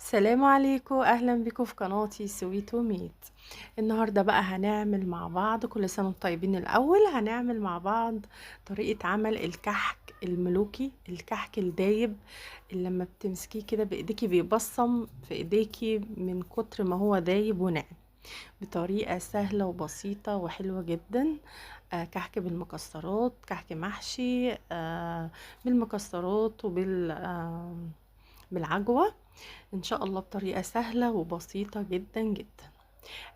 السلام عليكم، اهلا بكم في قناتي سويت وميت. النهارده بقى هنعمل مع بعض، كل سنه وانتم طيبين. الاول هنعمل مع بعض طريقه عمل الكحك الملوكي، الكحك الدايب اللي لما بتمسكيه كده بايديكي بيبصم في ايديكي من كتر ما هو دايب وناعم، بطريقه سهله وبسيطه وحلوه جدا. كحك بالمكسرات، كحك محشي بالمكسرات بالعجوه، ان شاء الله بطريقة سهلة وبسيطة جدا جدا.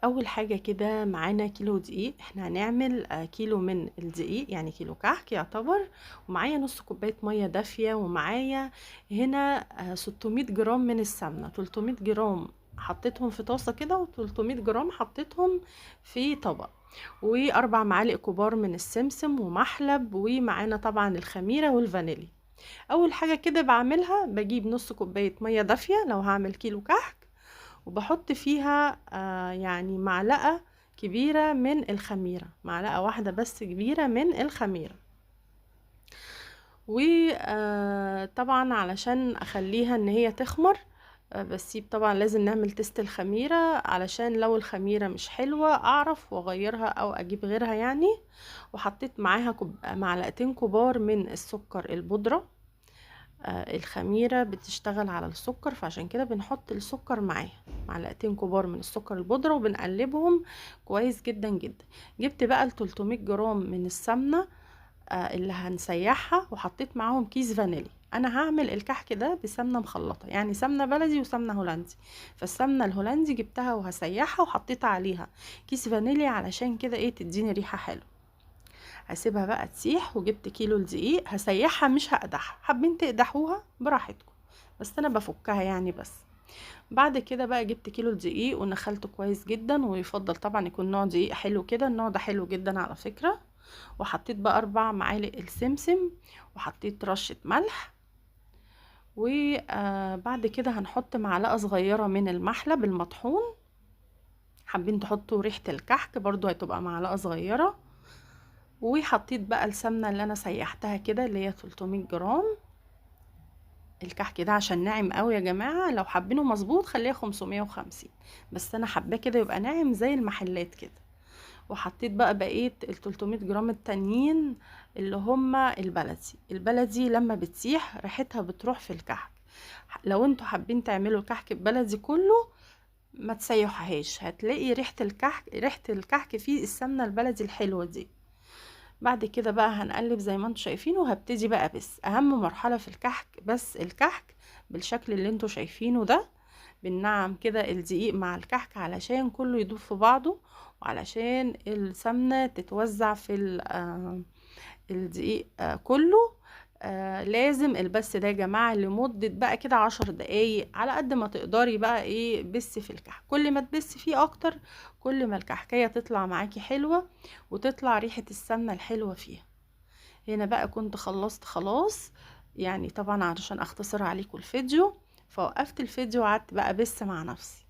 اول حاجة كده معانا كيلو دقيق، احنا هنعمل كيلو من الدقيق، يعني كيلو كحك يعتبر. ومعايا نص كوباية مية دافية، ومعايا هنا 600 جرام من السمنة. 300 جرام حطيتهم في طاسة كده، و300 جرام حطيتهم في طبق، واربع معالق كبار من السمسم ومحلب، ومعانا طبعا الخميرة والفانيليا. اول حاجه كده بعملها، بجيب نص كوبايه ميه دافيه لو هعمل كيلو كحك، وبحط فيها يعني معلقه كبيره من الخميره، معلقه واحده بس كبيره من الخميره. وطبعا علشان اخليها ان هي تخمر، بسيب طبعا، لازم نعمل تيست الخميره علشان لو الخميره مش حلوه اعرف واغيرها او اجيب غيرها يعني. وحطيت معاها معلقتين كبار من السكر البودره. الخميرة بتشتغل على السكر، فعشان كده بنحط السكر معاها، معلقتين كبار من السكر البودرة، وبنقلبهم كويس جدا جدا. جبت بقى 300 جرام من السمنة اللي هنسيحها، وحطيت معاهم كيس فانيليا. انا هعمل الكحك ده بسمنة مخلطة، يعني سمنة بلدي وسمنة هولندي. فالسمنة الهولندي جبتها وهسيحها، وحطيت عليها كيس فانيليا علشان كده ايه، تديني ريحة حلوة. هسيبها بقى تسيح، وجبت كيلو الدقيق هسيحها مش هقدحها، حابين تقدحوها براحتكم، بس انا بفكها يعني بس. بعد كده بقى جبت كيلو الدقيق ونخلته كويس جدا، ويفضل طبعا يكون نوع دقيق حلو كده، النوع ده حلو جدا على فكرة. وحطيت بقى 4 معالق السمسم، وحطيت رشة ملح. وبعد كده هنحط معلقة صغيرة من المحلب المطحون، حابين تحطوا ريحة الكحك برضو هتبقى معلقة صغيرة. وحطيت بقى السمنة اللي انا سيحتها كده، اللي هي 300 جرام. الكحك ده عشان ناعم قوي يا جماعة، لو حابينه مظبوط خليها 550، بس انا حباه كده يبقى ناعم زي المحلات كده. وحطيت بقى بقية ال 300 جرام التانيين، اللي هما البلدي لما بتسيح ريحتها بتروح في الكحك. لو انتوا حابين تعملوا الكحك البلدي كله ما تسيحوهاش، هتلاقي ريحة الكحك فيه السمنة البلدي الحلوة دي. بعد كده بقى هنقلب زي ما انتوا شايفين، وهبتدي بقى بس اهم مرحلة في الكحك، بس الكحك بالشكل اللي انتوا شايفينه ده، بننعم كده الدقيق مع الكحك علشان كله يدوب في بعضه، وعلشان السمنة تتوزع في الدقيق كله. لازم البس ده يا جماعة لمدة بقى كده 10 دقايق، على قد ما تقدري بقى ايه بس في الكحك. كل ما تبسي فيه اكتر، كل ما الكحكية تطلع معاكي حلوة، وتطلع ريحة السمنة الحلوة فيها. هنا بقى كنت خلصت خلاص، يعني طبعا علشان اختصر عليكم الفيديو، فوقفت الفيديو وقعدت بقى بس مع نفسي.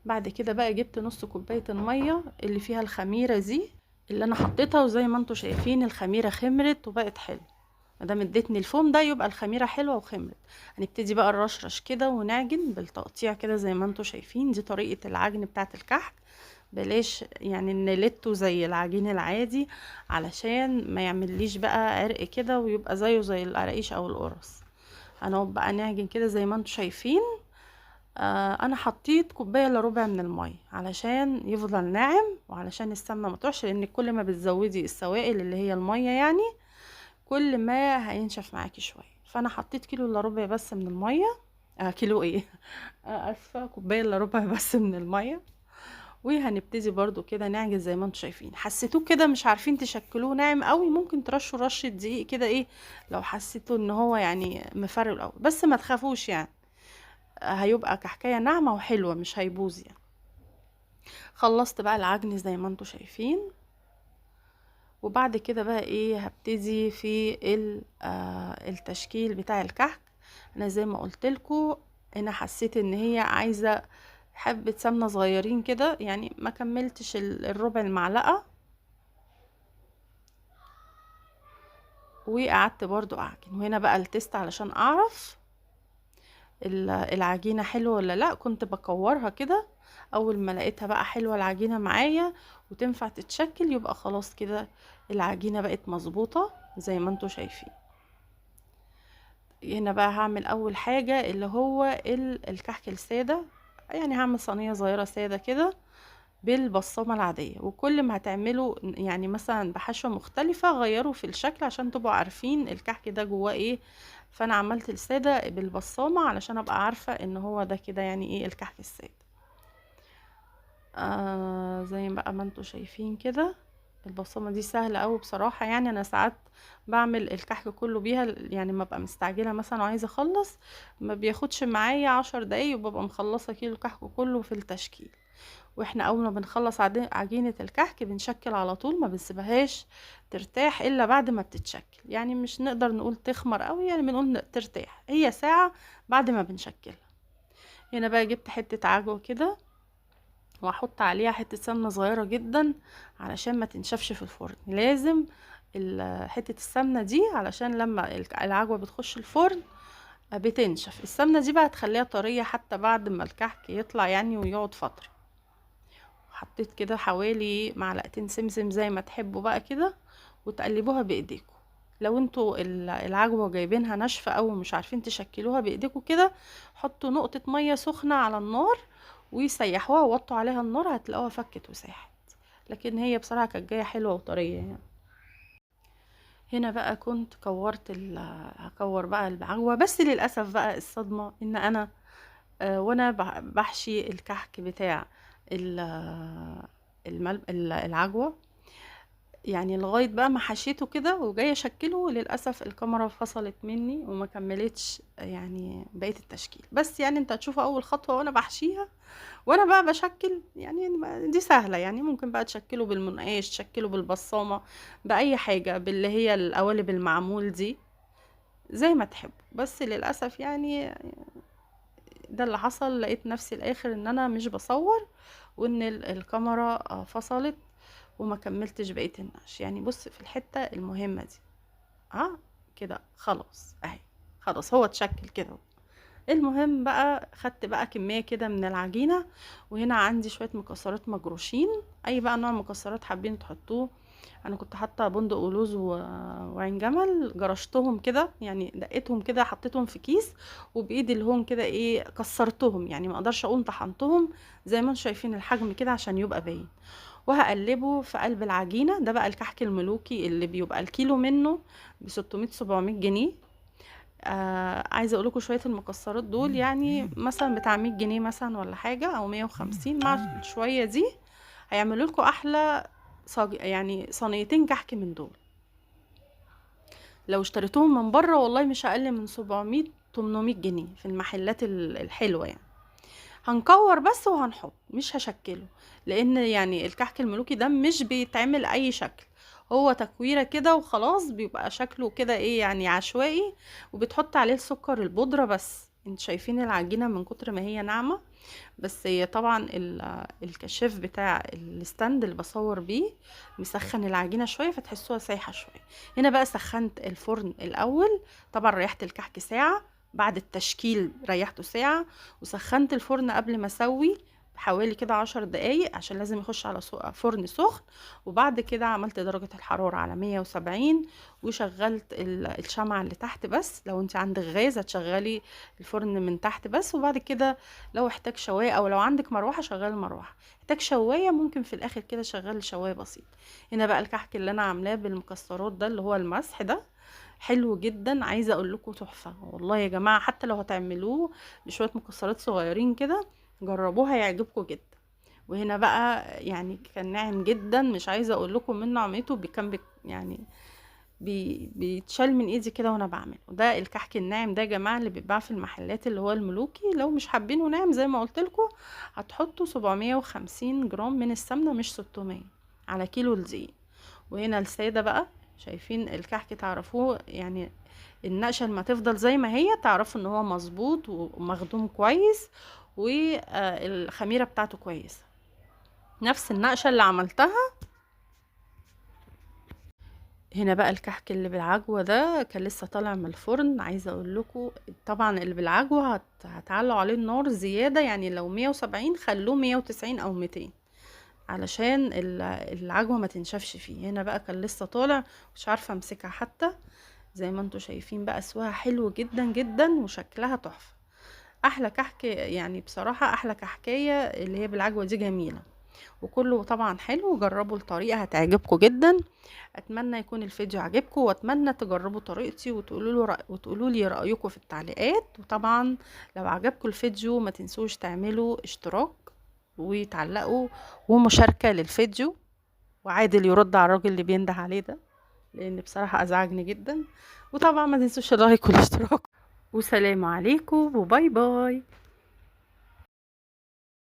بعد كده بقى جبت نص كوباية المية اللي فيها الخميرة دي، اللي انا حطيتها، وزي ما انتوا شايفين الخميرة خمرت وبقت حلوة. مادام ادتني الفوم ده يبقى الخميرة حلوة وخمرت. هنبتدي بقى نرشرش كده ونعجن بالتقطيع كده زي ما انتوا شايفين، دي طريقة العجن بتاعت الكحك. بلاش يعني نلته زي العجين العادي، علشان ما يعمليش بقى عرق كده ويبقى زيه زي القراقيش او القرص. هنقعد بقى نعجن كده زي ما انتوا شايفين. انا حطيت كوبايه الا ربع من الميه علشان يفضل ناعم، وعلشان السمنه ما تروحش، لان كل ما بتزودي السوائل اللي هي الميه يعني، كل ما هينشف معاكي شويه. فانا حطيت كيلو الا ربع بس من الميه. كيلو ايه اسفه، كوبايه الا ربع بس من الميه. وهنبتدي برضو كده نعجن زي ما انتم شايفين. حسيتوه كده مش عارفين تشكلوه ناعم قوي، ممكن ترشوا رشه دقيق كده ايه، لو حسيتوا ان هو يعني مفرق الاول، بس ما تخافوش يعني. هيبقى كحكايه ناعمه وحلوه، مش هيبوظ يعني. خلصت بقى العجن زي ما انتم شايفين. وبعد كده بقى ايه، هبتدي في التشكيل بتاع الكحك. انا زي ما قلت لكم، انا حسيت ان هي عايزه حبه سمنه صغيرين كده، يعني ما كملتش الربع المعلقه. وقعدت برضو اعجن، وهنا بقى التست علشان اعرف العجينة حلوة ولا لا. كنت بكورها كده، اول ما لقيتها بقى حلوة العجينة معايا وتنفع تتشكل، يبقى خلاص كده العجينة بقت مظبوطة زي ما انتوا شايفين. هنا بقى هعمل اول حاجة اللي هو الكحك السادة. يعني هعمل صينية صغيرة سادة كده بالبصامة العادية، وكل ما هتعملوا يعني مثلا بحشوة مختلفة غيروا في الشكل عشان تبقوا عارفين الكحك ده جواه ايه. فانا عملت السادة بالبصامة علشان ابقى عارفة ان هو ده كده يعني ايه الكحك السادة. زي بقى ما انتوا شايفين كده البصمة دي سهلة اوي بصراحة. يعني انا ساعات بعمل الكحك كله بيها، يعني ما ببقى مستعجلة مثلا وعايزة اخلص، ما بياخدش معايا 10 دقايق وببقى مخلصة كيلو الكحك كله في التشكيل. واحنا اول ما بنخلص عجينة الكحك بنشكل على طول، ما بنسيبهاش ترتاح الا بعد ما بتتشكل. يعني مش نقدر نقول تخمر قوي، يعني بنقول ترتاح هي ساعة بعد ما بنشكلها. هنا بقى جبت حتة عجوة كده واحط عليها حتة سمنة صغيرة جدا علشان ما تنشفش في الفرن. لازم حتة السمنة دي علشان لما العجوة بتخش الفرن بتنشف. السمنة دي بقى تخليها طرية حتى بعد ما الكحك يطلع يعني ويقعد فترة. حطيت كده حوالي معلقتين سمسم زي ما تحبوا بقى كده، وتقلبوها بايديكم. لو انتوا العجوة جايبينها ناشفة او مش عارفين تشكلوها بايديكم كده، حطوا نقطة مية سخنة على النار ويسيحوها ووطوا عليها النار، هتلاقوها فكت وساحت. لكن هي بصراحة كانت جاية حلوة وطرية يعني. هنا بقى كنت كورت هكور بقى العجوة، بس للأسف بقى الصدمة ان انا وانا بحشي الكحك بتاع العجوة، يعني لغاية بقى ما حشيته كده وجاية اشكله، للأسف الكاميرا فصلت مني وما كملتش يعني بقية التشكيل. بس يعني انت هتشوفوا اول خطوة وانا بحشيها وانا بقى بشكل. يعني دي سهلة، يعني ممكن بقى تشكله بالمنقاش، تشكله بالبصامة، بأي حاجة، باللي هي القوالب المعمول دي زي ما تحبوا. بس للأسف يعني ده اللي حصل. لقيت نفسي الاخر ان انا مش بصور وان الكاميرا فصلت وما كملتش بقية النقش. يعني بص في الحتة المهمة دي كده خلاص اهي، خلاص هو اتشكل كده. المهم بقى خدت بقى كمية كده من العجينة، وهنا عندي شوية مكسرات مجروشين، اي بقى نوع مكسرات حابين تحطوه. انا كنت حاطه بندق ولوز وعين جمل، جرشتهم كده يعني دقيتهم كده حطيتهم في كيس وبايدي الهون كده ايه كسرتهم. يعني ما اقدرش اقول طحنتهم، زي ما انتم شايفين الحجم كده عشان يبقى باين. وهقلبه في قلب العجينه. ده بقى الكحك الملوكي اللي بيبقى الكيلو منه ب 600 700 جنيه. عايزه اقول لكم شويه المكسرات دول يعني مثلا بتاع 100 جنيه مثلا ولا حاجه او 150، مع الشويه دي هيعملوا لكم احلى يعني صينيتين كحك من دول. لو اشتريتوهم من بره والله مش اقل من 700 800 جنيه في المحلات الحلوه يعني. هنكور بس وهنحط، مش هشكله، لان يعني الكحك الملوكي ده مش بيتعمل اي شكل، هو تكويره كده وخلاص. بيبقى شكله كده ايه يعني عشوائي، وبتحط عليه السكر البودره بس. انت شايفين العجينه من كتر ما هي ناعمه. بس هي طبعا الكشاف بتاع الستاند اللي بصور بيه مسخن العجينه شويه فتحسوها سايحه شويه. هنا بقى سخنت الفرن الاول، طبعا ريحت الكحك ساعه، بعد التشكيل ريحته ساعه، وسخنت الفرن قبل ما اسوي حوالي كده 10 دقايق عشان لازم يخش على فرن سخن. وبعد كده عملت درجة الحرارة على 170 وشغلت الشمعة اللي تحت بس. لو انت عندك غاز هتشغلي الفرن من تحت بس. وبعد كده لو احتاج شوايه او لو عندك مروحه شغلي المروحه، احتاج شوايه ممكن في الاخر كده شغلي شوايه بسيط. هنا بقى الكحك اللي انا عاملاه بالمكسرات ده اللي هو المسح ده حلو جدا، عايزه اقول لكم تحفه والله يا جماعه. حتى لو هتعملوه بشويه مكسرات صغيرين كده جربوها هيعجبكم جدا. وهنا بقى يعني كان ناعم جدا، مش عايزه اقول لكم من نعمته كان يعني بيتشال من ايدي كده وانا بعمله. ده الكحك الناعم ده يا جماعه اللي بيتباع في المحلات اللي هو الملوكي. لو مش حابينه ناعم زي ما قلت لكم هتحطوا 750 جرام من السمنه مش 600 على كيلو الدقيق. وهنا الساده بقى شايفين الكحك تعرفوه يعني النقشه لما تفضل زي ما هي تعرفوا ان هو مظبوط ومخدوم كويس والخميره بتاعته كويسه. نفس النقشه اللي عملتها هنا بقى الكحك اللي بالعجوة ده كان لسه طالع من الفرن. عايزة اقول لكم طبعا اللي بالعجوة هتعلوا عليه النار زيادة، يعني لو 170 خلوه 190 او 200 علشان العجوة ما تنشفش فيه. هنا بقى كان لسه طالع، مش عارفة امسكها حتى. زي ما انتوا شايفين بقى سواها حلو جدا جدا وشكلها تحفة. احلى كحك يعني بصراحة، احلى كحكاية اللي هي بالعجوة دي جميلة، وكله طبعا حلو. جربوا الطريقة هتعجبكم جدا. اتمنى يكون الفيديو عجبكم، واتمنى تجربوا طريقتي وتقولوا لي رأيكم في التعليقات. وطبعا لو عجبكم الفيديو ما تنسوش تعملوا اشتراك وتعلقوا ومشاركة للفيديو، وعادل يرد على الراجل اللي بينده عليه ده لان بصراحة ازعجني جدا. وطبعا ما تنسوش اللايك والاشتراك. وسلام عليكم وباي باي.